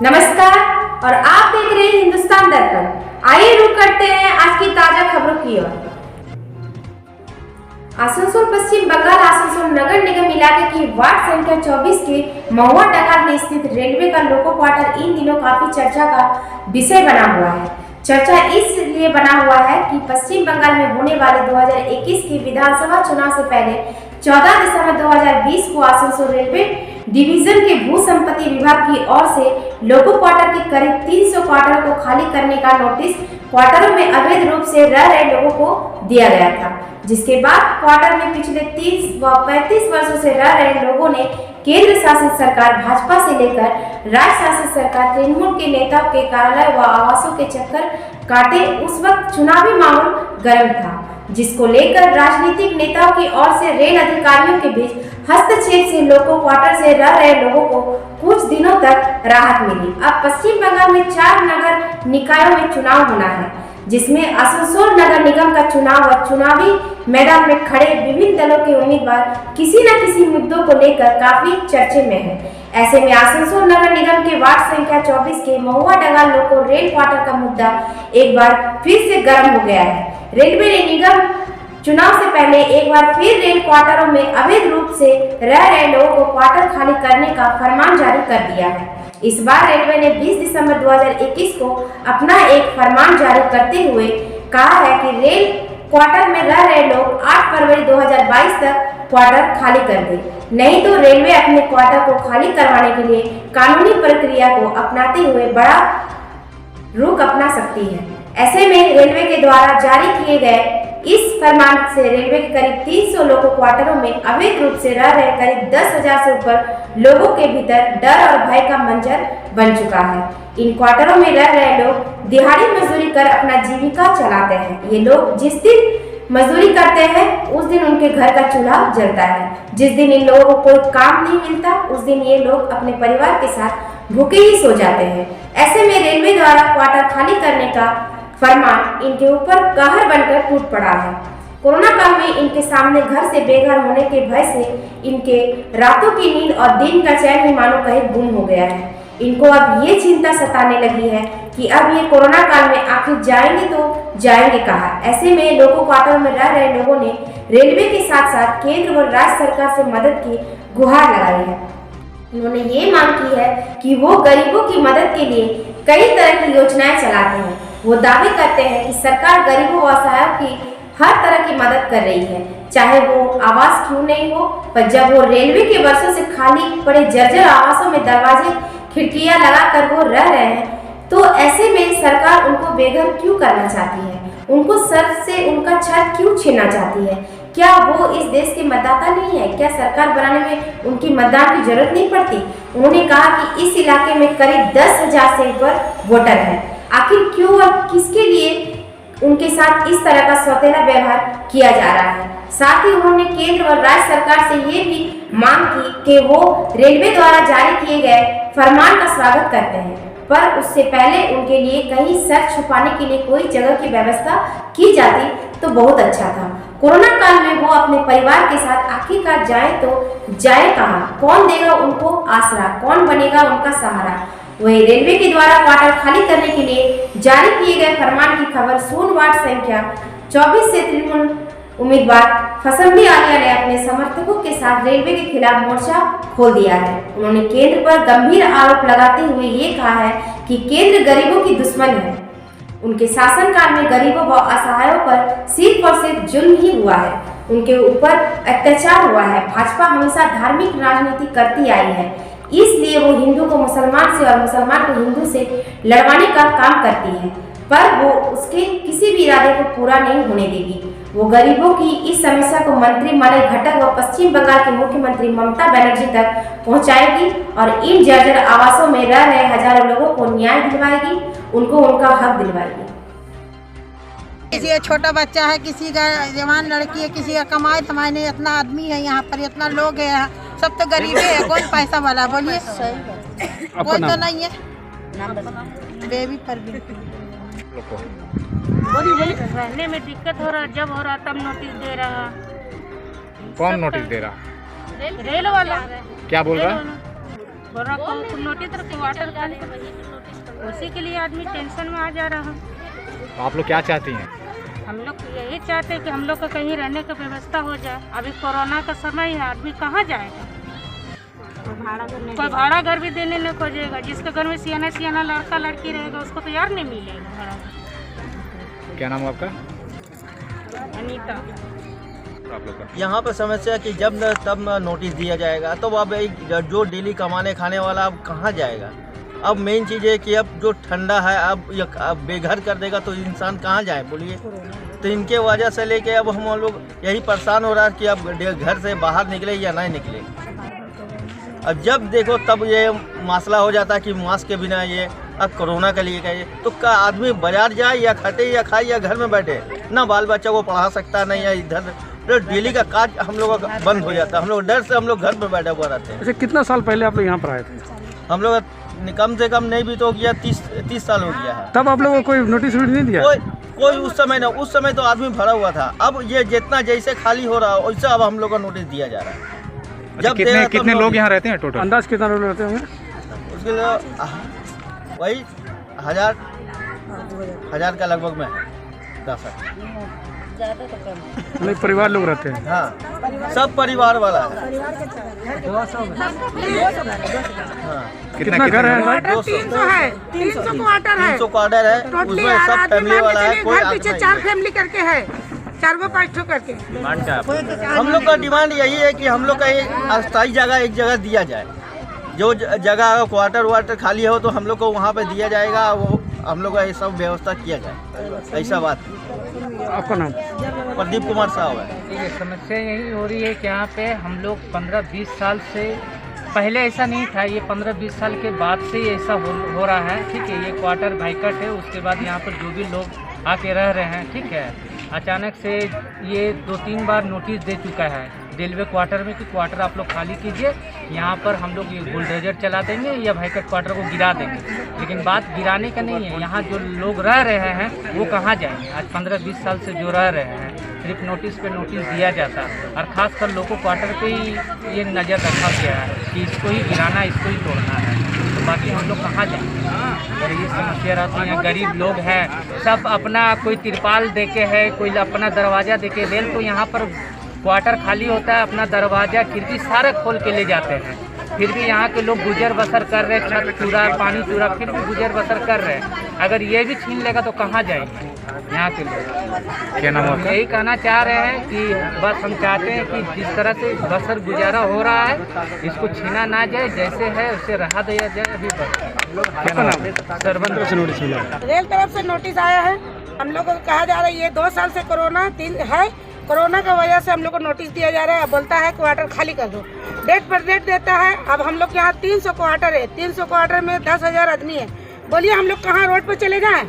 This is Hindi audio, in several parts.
नमस्कार और आप देख रहे हैं हिंदुस्तान दर्पण। आइए रुक करते हैं आज की ताजा खबरों की ओर। आसनसोल पश्चिम बंगाल आसनसोल नगर निगम इलाके की वार्ड संख्या 24 के महुआ डगार में स्थित रेलवे का लोको क्वार्टर इन दिनों काफी चर्चा का विषय बना हुआ है। चर्चा इसलिए बना हुआ है कि पश्चिम बंगाल में होने वाले 2021 के विधानसभा चुनाव से पहले 14 दिसंबर 2020 को आसनसोल रेलवे डिवीजन के भू संपत्ति विभाग की ओर से लोको क्वार्टर के करीब 300 क्वार्टरों को खाली करने का नोटिस क्वार्टरों में अवैध रूप से रह रहे लोगों को दिया गया था, जिसके बाद क्वार्टर में पिछले 30 व 35 वर्षों से रह रहे लोगों ने केंद्र शासित सरकार भाजपा से लेकर राज्य शासित सरकार तृणमूल के नेताओं के कार्यालय व आवासों के चक्कर काटे। उस वक्त चुनावी माहौल गर्म था, जिसको लेकर राजनीतिक नेताओं की ओर से रेल अधिकारियों के बीच हस्तक्षेप से लोको क्वार्टर से रह रहे लोगों को कुछ दिनों तक राहत मिली। अब पश्चिम बंगाल में 4 नगर निकायों में चुनाव होना है, जिसमें आसनसोल नगर निगम का चुनाव व चुनावी मैदान में खड़े विभिन्न दलों के उम्मीदवार किसी न किसी मुद्दों को लेकर काफी चर्चे में हैं। ऐसे में आसनसोल नगर निगम के वार्ड संख्या 24 के महुआ डगार लोको रेल क्वार्टर का मुद्दा एक बार फिर से गर्म हो गया है। रेलवे ने निगम चुनाव से पहले एक बार फिर रेल क्वार्टरों में अवैध रूप से रह रहे लोगों को क्वार्टर खाली करने का फरमान जारी कर दिया है। इस बार रेलवे ने 20 दिसंबर 2021 को अपना एक फरमान जारी करते हुए कहा है कि रेल क्वार्टर में रह रहे लोग 8 फरवरी 2022 तक क्वार्टर खाली कर दे, नहीं तो रेलवे अपने क्वार्टर को खाली करवाने के लिए कानूनी प्रक्रिया को अपनाते हुए बड़ा रुख अपना सकती है। ऐसे में रेलवे के द्वारा जारी किए गए इस फरमान से रेलवे के करीब 300 लोगों क्वार्टरों में अवैध रूप से रह रहे करीब 10,000 से ऊपर लोगों के भीतर डर और भय का मंजर बन चुका है। इन क्वार्टरों में रह रहे लोग दिहाड़ी मजदूरी कर अपना जीविका चलाते हैं। ये लोग जिस दिन मजदूरी करते हैं उस दिन उनके घर का चूल्हा जलता है। जिस दिन इन लोगों को कोई काम नहीं मिलता उस दिन ये लोग अपने परिवार के साथ भूखे ही सो जाते हैं। ऐसे में रेलवे द्वारा क्वार्टर खाली करने का फरमान इनके ऊपर कहर बनकर टूट पड़ा है। कोरोना काल में इनके सामने घर से बेघर होने के भय से इनके रातों की नींद और दिन का चैन ही मानो कहीं गुम हो गया है। इनको अब ये चिंता सताने लगी है कि अब ये कोरोना काल में आखिर जाएंगे तो जाएंगे कहाँ। ऐसे में लोको क्वार्टर में रह रहे लोगों ने रेलवे के साथ साथ केंद्र व राज्य सरकार से मदद की गुहार लगाई है। उन्होंने ये मांग की है कि वो गरीबों की मदद के लिए कई तरह की योजनाएं चलाते हैं। वो दावे करते हैं कि सरकार गरीबों व असहायों की हर तरह की मदद कर रही है, चाहे वो आवास क्यों नहीं हो। पर जब वो रेलवे के वर्षों से खाली पड़े जर्जर आवासों में दरवाजे खिड़कियां लगाकर वो रह रहे हैं, तो ऐसे में सरकार उनको बेघर क्यों करना चाहती है? उनको सर से उनका छत क्यों छीनना चाहती है? क्या वो इस देश के मतदाता नहीं है? क्या सरकार बनाने में उनकी मतदान की जरूरत नहीं पड़ती? उन्होंने कहा कि इस इलाके में करीब 10,000 से ऊपर वोटर है। आखिर क्यों और किसके लिए उनके साथ इस तरह का सौतेला व्यवहार किया जा रहा है? साथ ही उन्होंने केंद्र और राज्य सरकार से ये भी मांग की कि वो रेलवे द्वारा जारी किए गए फरमान का स्वागत करते हैं, पर उससे पहले उनके लिए कहीं सर छुपाने के लिए कोई जगह की व्यवस्था की जाती तो बहुत अच्छा था। कोरोना काल में वो अपने परिवार के साथ आखिरकार जाए तो जाए कहाँ? कौन देगा उनको आसरा? कौन बनेगा उनका सहारा? वही रेलवे के द्वारा क्वार्टर खाली करने के लिए जारी किए गए फरमान की खबर सोन वार्ड संख्या 24 से तृणमूल उम्मीदवार फसंदी आलिया ने अपने समर्थकों के साथ रेलवे के खिलाफ मोर्चा खोल दिया है। उन्होंने केंद्र पर गंभीर आरोप लगाते हुए ये कहा है कि केंद्र गरीबों की दुश्मन है। उनके शासनकाल में गरीबों व असहायों पर सिर्फ और सिर्फ जुल्म ही हुआ है, उनके ऊपर अत्याचार हुआ है। भाजपा हमेशा धार्मिक राजनीति करती आई है, इसलिए वो हिंदू को मुसलमान से और मुसलमान को हिंदू से लड़वाने का काम करती है, पर वो उसके किसी भी इरादे को पूरा नहीं होने देगी। वो गरीबों की इस समस्या को मंत्री मलय घटक व पश्चिम बंगाल के मुख्यमंत्री ममता बनर्जी तक पहुंचाएगी और इन जर्जर आवासों में रह रहे हजारों लोगों को न्याय दिलवाएगी, उनको उनका हक दिलवाएगी। किसी का छोटा बच्चा है, किसी का जवान लड़की है, किसी का कमाई धमाई नहीं। इतना आदमी है यहाँ पर, इतना लोग है, सब तो गरीबे है। कौन पैसा वाला बोलिए? कोई तो नहीं है। बेबी पर भी रहने में दिक्कत हो रहा, जब हो रहा तब नोटिस दे रहा। कौन नोटिस दे रहा? रेल वाला। क्या बोल रहा? थोड़ा को नोटिस रखो क्वार्टर खाली, उसी के लिए आदमी टेंशन में आ जा रहा है। तो आप लोग क्या चाहती हैं? हम लोग यही चाहते हैं कि हम लोग का कहीं रहने का व्यवस्था हो जाए। अभी कोरोना का समय है, आदमी कहाँ जाएगा? कोई भाड़ा घर भी देने नहीं खोजेगा। जिसके घर में सियाना लड़का लड़की रहेगा उसको तो यार नहीं मिलेगा भाड़ा। क्या नाम है आपका? अनीता। आप लोग का यहाँ पर समस्या है कि जब न तब न नोटिस दिया जाएगा, तो अब जो डेली कमाने खाने वाला अब कहाँ जाएगा? अब मेन चीज़ है कि अब जो ठंडा है अब बेघर कर देगा तो इंसान कहाँ जाए बोलिए। तो इनके वजह से लेके अब हम लोग यही परेशान हो रहा है कि अब घर से बाहर निकले या नहीं निकले। अब जब देखो तब ये मसला हो जाता है कि मास्क के बिना ये अब कोरोना के लिए कहिए तो का आदमी बाजार जाए या खटे या खाए या घर में बैठे, ना बाल बच्चा को पढ़ा सकता नहीं या इधर तो डेली का काज हम लोग का बंद हो जाता है। हम लोग डर से हम लोग घर में बैठे हुआ रहते हैं। अच्छा, कितना साल पहले आप लोग यहाँ पर आए थे? हम लोग कम से कम नहीं भी तो गया 30 साल हो गया है। तब आप लोगों को कोई नोटिस नहीं दिया? कोई उस समय ना, उस समय तो आदमी भरा हुआ था। अब ये जितना जैसे खाली हो रहा है वैसे अब हम लोग का नोटिस दिया जा रहा है। अच्छा, कितने लोग यहाँ रहते हैं टोटल? अंदाज कितना लोग रहते होंगे? उसके लिए वही हजार का लगभग में 10 नहीं, परिवार लोग रहते हैं? हाँ, सब परिवार वाला है। हाँ। कितना घर है? 300 है, 300 क्वार्टर है, 300 क्वार्टर है, उसमें सब फैमिली वाला है। कोई पीछे 4 फैमिली करके है, 4-5 करके। हम लोग का डिमांड यही है कि हम लोग का एक अस्थायी जगह एक जगह दिया जाए। जो जगह क्वार्टर खाली हो तो हम लोग को वहाँ पे दिया जाएगा, वो हम लोग का ये सब व्यवस्था किया जाए। ऐसा बात। आपका नाम? प्रदीप कुमार साहब है। ये समस्या यही हो रही है कि यहाँ पे हम लोग 15-20 साल से पहले ऐसा नहीं था, ये 15-20 साल के बाद से ही ऐसा हो रहा है। ठीक है, ये क्वार्टर भाईकट है, उसके बाद यहाँ पर जो भी लोग आके रह रहे हैं, ठीक है, अचानक से ये 2-3 बार नोटिस दे चुका है रेलवे क्वार्टर में कि क्वार्टर आप लोग खाली कीजिए, यहाँ पर हम लोग ये बुलडोजर चला देंगे या भाईकट क्वार्टर को गिरा देंगे। लेकिन बात गिराने का नहीं है, यहाँ जो लोग रह रहे हैं वो कहाँ जाएंगे? आज 15-20 साल से जो रह रहे हैं सिर्फ नोटिस पे नोटिस दिया जाता है, और ख़ासकर लोगों क्वार्टर पे ही ये नज़र रखा गया है कि इसको ही गिराना, इसको ही तोड़ना है। तो बाकी हम लोग कहाँ जाएंगे? और ये समस्या रहती है, गरीब लोग हैं, सब अपना कोई तिरपाल देके है, कोई अपना दरवाज़ा देके। रेल तो यहाँ पर क्वार्टर खाली होता है, अपना दरवाज़ा खिड़की सारे खोल के ले जाते हैं, फिर भी यहाँ के लोग गुजर बसर कर रहे हैं, छत चूरा पानी चूरा, फिर भी गुजर बसर कर रहे हैं। अगर ये भी छीन लेगा तो कहाँ जाएंगे यहाँ के लोग? क्या नाम है? यही कहना चाह रहे हैं कि बस हम चाहते हैं कि जिस तरह से बसर गुजारा हो रहा है इसको छीना ना जाए, जैसे है उसे रहा दिया जाए। अभी क्या नाम है? सरबंद से नोटिस मिला? रेल तरफ से नोटिस आया है, हम लोग को कहा जा रहा है ये 2 साल से कोरोना है, कोरोना का वजह से हम लोग को नोटिस दिया जा रहा है। बोलता है क्वार्टर खाली कर दो, डेट पर डेट देता है। अब हम लोग यहाँ 300 क्वार्टर है, 300 क्वार्टर में 10,000 आदमी है। बोलिए हम लोग कहाँ रोड पर चले जाएं?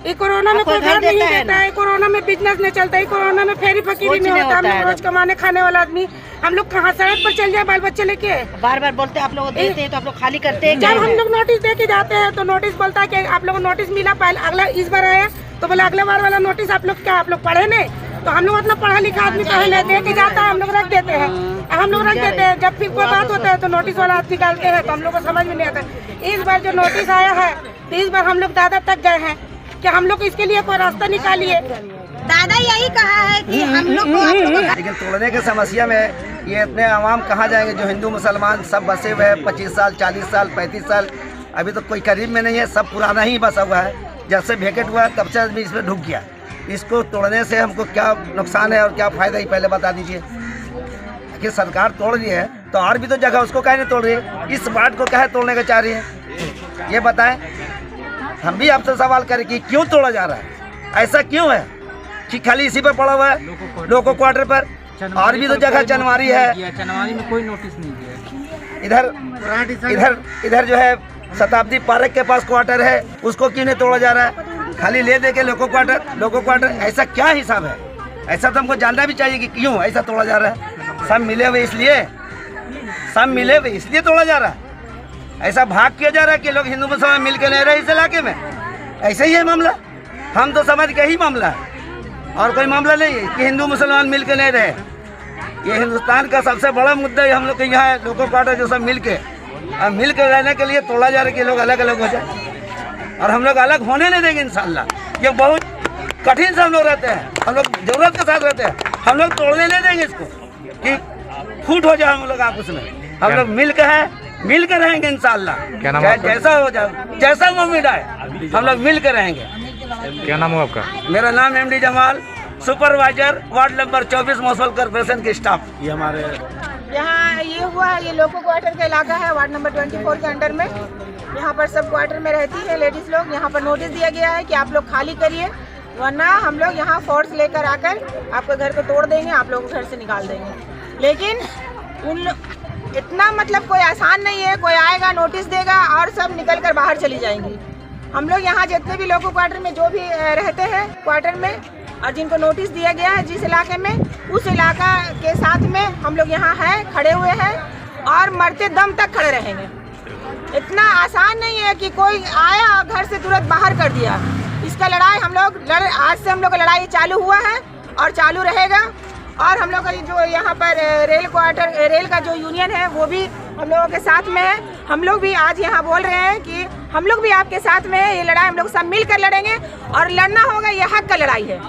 ये कोरोना में कोई घर नहीं देता है, कोरोना में बिजनेस नहीं चलता है, कोरोना में फेरी फकीरी नहीं होता। हम लोग रोज कमाने खाने वाला आदमी, हम लोग कहाँ सड़क पर चल जाए बाल बच्चे लेके? बार बोलते हैं आप लोग देते हैं तो आप लोग खाली करते हैं। जब हम लोग नोटिस दे के जाते हैं तो नोटिस बोलता है कि आप लोग को नोटिस मिला, पहले अगला इस बार आया तो बोले अगले बार वाला नोटिस आप लोग क्या आप लोग पढ़े नहीं? तो हम लोग उतना पढ़ा लिखा आदमी पहले दे के जाता है, हम लोग रख देते हैं, हम लोग रख देते हैं। जब फिर कोई बात होता है तो नोटिस वाला आदमी निकालते हैं, तो हम लोग को समझ में नहीं आता। इस बार जो नोटिस आया है तो इस बार हम लोग दादा तक गए हैं कि हम लोग इसके लिए कोई रास्ता निकालिए। दादा यही कहा है कि हम लोग लेकिन तोड़ने की समस्या में ये इतने आवाम कहाँ जाएंगे? जो हिंदू मुसलमान सब बसे हुए हैं, 25 साल 40 साल 35 साल, अभी तो कोई करीब में नहीं है, सब पुराना ही बसा हुआ है। जब से वेकेट हुआ तब से आदमी इसमें ढुक गया। इसको तोड़ने से हमको क्या नुकसान है और क्या फ़ायदा ही पहले बता दीजिए। कि सरकार तोड़ रही है तो और भी तो जगह उसको काहे नहीं तोड़ रही है? इस बात को काहे तोड़ने का चाह रही है ये बताएं। हम भी आपसे सवाल करें कि क्यों तोड़ा जा रहा है? ऐसा क्यों है कि खाली इसी पर पड़ा हुआ है लोको क्वार्टर पर? और भी तो जगह चनवारी है, चनवारी में कोई नोटिस नहीं दिया। इधर जो है शताब्दी पार्क के पास क्वार्टर है, उसको क्यों नहीं तोड़ा जा रहा है? खाली ले दे के लोको क्वार्टर ऐसा क्या हिसाब है? ऐसा तो हमको जानना भी चाहिए कि क्यों ऐसा तोड़ा जा रहा है। सब मिले हुए इसलिए तोड़ा जा रहा है। ऐसा भाग किया जा रहा है कि लोग हिंदू मुसलमान मिल के नहीं रहे इस इलाके में। ऐसे ही है मामला, हम तो समझ के ही मामला है और कोई मामला नहीं है कि हिंदू मुसलमान मिल के नहीं रहे। ये हिंदुस्तान का सबसे बड़ा मुद्दा है। हम लोग के यहाँ लोको क्वार्टर जो सब मिल के अब मिल कर रहने के लिए तोड़ा जा रहा है कि लोग अलग अलग हो जाए, और हम लोग अलग होने नहीं देंगे इंशाल्लाह। ये बहुत कठिन से हम लोग रहते हैं, हम लोग जरूरत के साथ रहते हैं, हम लोग तोड़ने नहीं देंगे इसको कि फूट हो जाए हम लोग आपस में। हम लोग मिल कर रहेंगे इंशाल्लाह, चाहे जैसा हो जाए, जैसा मोमेंट आए, हम लोग मिल कर रहेंगे। क्या नाम है आपका? मेरा नाम MD Jamal, supervisor ward number 24 municipal corporation के स्टाफ। ये हमारे यहाँ ये हुआ है, ये लोको क्वार्टर का इलाका है वार्ड नंबर 24 के अंडर में। यहाँ पर सब क्वार्टर में रहती है लेडीज लोग। यहाँ पर नोटिस दिया गया है कि आप लोग खाली करिए, वरना हम लोग यहाँ फोर्स लेकर आकर आपके घर को तोड़ देंगे, आप लोगों को घर से निकाल देंगे। लेकिन इतना मतलब कोई आसान नहीं है, कोई आएगा नोटिस देगा और सब निकल कर बाहर चली जाएंगी। हम लोग यहाँ जितने भी लोगों क्वार्टर में जो भी रहते हैं क्वार्टर में, और जिनको नोटिस दिया गया है जिस इलाके में, उस इलाका के साथ में हम लोग यहाँ हैं, खड़े हुए हैं और मरते दम तक खड़े रहेंगे। इतना आसान नहीं है कि कोई आया और घर से तुरंत बाहर कर दिया। इसका लड़ाई हम लोग आज से हम लोग का लड़ाई चालू हुआ है और चालू रहेगा। और हम लोग का जो यहाँ पर रेल का जो यूनियन है वो भी हम लोगों के साथ में है। हम लोग भी आज यहाँ बोल रहे हैं कि हम लोग भी आपके साथ में है। ये लड़ाई हम लोग सब मिलकर लड़ेंगे और लड़ना होगा। ये हक का लड़ाई है,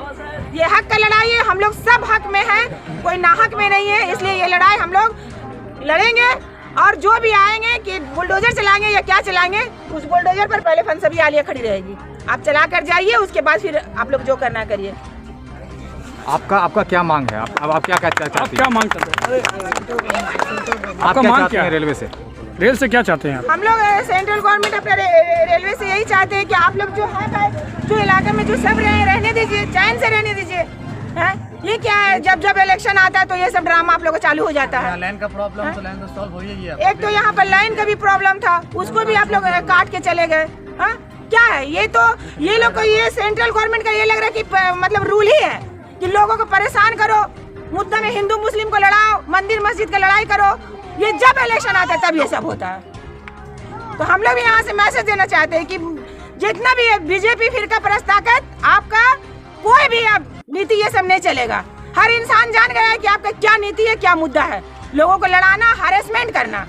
ये हक का लड़ाई है। हम लोग सब हक में हैं, कोई नाहक में नहीं है। इसलिए ये लड़ाई हम लोग लड़ेंगे। और जो भी आएंगे कि बुलडोजर चलाएंगे या क्या चलाएंगे, उस बुलडोजर पर पहले फंसबी आलिया खड़ी रहेगी। आप चला कर जाइए, उसके बाद फिर आप लोग जो करना करिए। आपका क्या मांग है? आप क्या चाहते हैं? क्या मांग करते हैं? आपका मांग क्या है रेलवे से? रेल से क्या चाहते हैं? हम लोग सेंट्रल गवर्नमेंट अपने रेलवे से यही चाहते हैं कि आप लोग जो है जो इलाके में जो सब रहने दीजिए, चैन से रहने दीजिए। ये क्या है, जब इलेक्शन आता है तो ये सब ड्रामा आप लोग को चालू हो जाता है। लाइन का प्रॉब्लम तो लाइन तो सॉल्व हो ही गया। एक तो यहाँ पर लाइन का भी प्रॉब्लम था, उसको भी आप लोग काट के चले गए। क्या है ये? तो ये लोग को ये सेंट्रल गवर्नमेंट का ये लग रहा है कि मतलब रूल ही है कि लोगों को परेशान करो, मुद्दा में हिंदू मुस्लिम को लड़ाओ, मंदिर मस्जिद का लड़ाई करो। ये जब इलेक्शन आता है तब ये सब होता है। तो हम लोग यहाँ से मैसेज देना चाहते हैं कि जितना भी है बीजेपी फिरका परस्त ताकत, आपका कोई भी अब नीति ये सब नहीं चलेगा। हर इंसान जान गया है कि आपका क्या नीति है, क्या मुद्दा है। लोगों को लड़ाना, हरेसमेंट करना।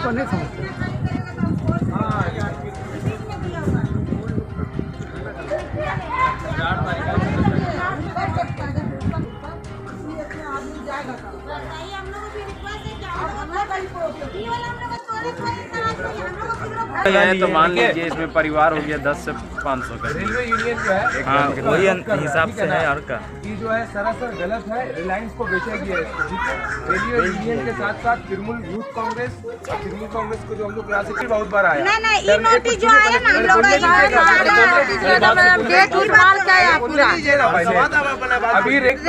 नहीं समझते। तो मान लीजिए इसमें परिवार हो गया 10 से 500 का। रेलवे यूनियन जो है, हाँ वही हिसाब से है और का ये जो है सरासर गलत है। रिलायंस को बेचेगी है इसको, ठीक है। रेलवे यूनियन के साथ साथ तृणमूल यूथ कांग्रेस और तृणमूल कांग्रेस को जो हम लोग यहाँ से बहुत बार आया। ये नोटिस जो आया ना, हम लोग अभी रेट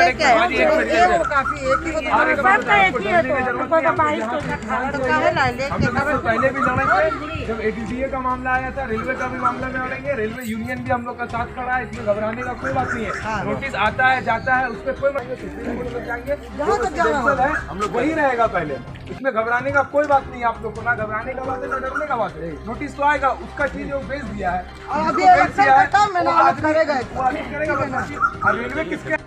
पहले भी लड़ेंगे, जब ATCA का मामला आया था, रेलवे का भी मामला में लड़ेंगे। रेलवे यूनियन भी हम लोग का साथ खड़ा है, इसमें घबराने का कोई बात नहीं है। नोटिस आता है जाता है, उस पर कोई सुप्रीम कोर्ट तक जाएंगे, हम लोग वही रहेगा पहले। इसमें घबराने का कोई बात नहीं है। आप लोग को ना घबराने का बात है ना डरने का बात है। नोटिस तो आएगा, उसका चीज वो भेज दिया है, और रेलवे किसके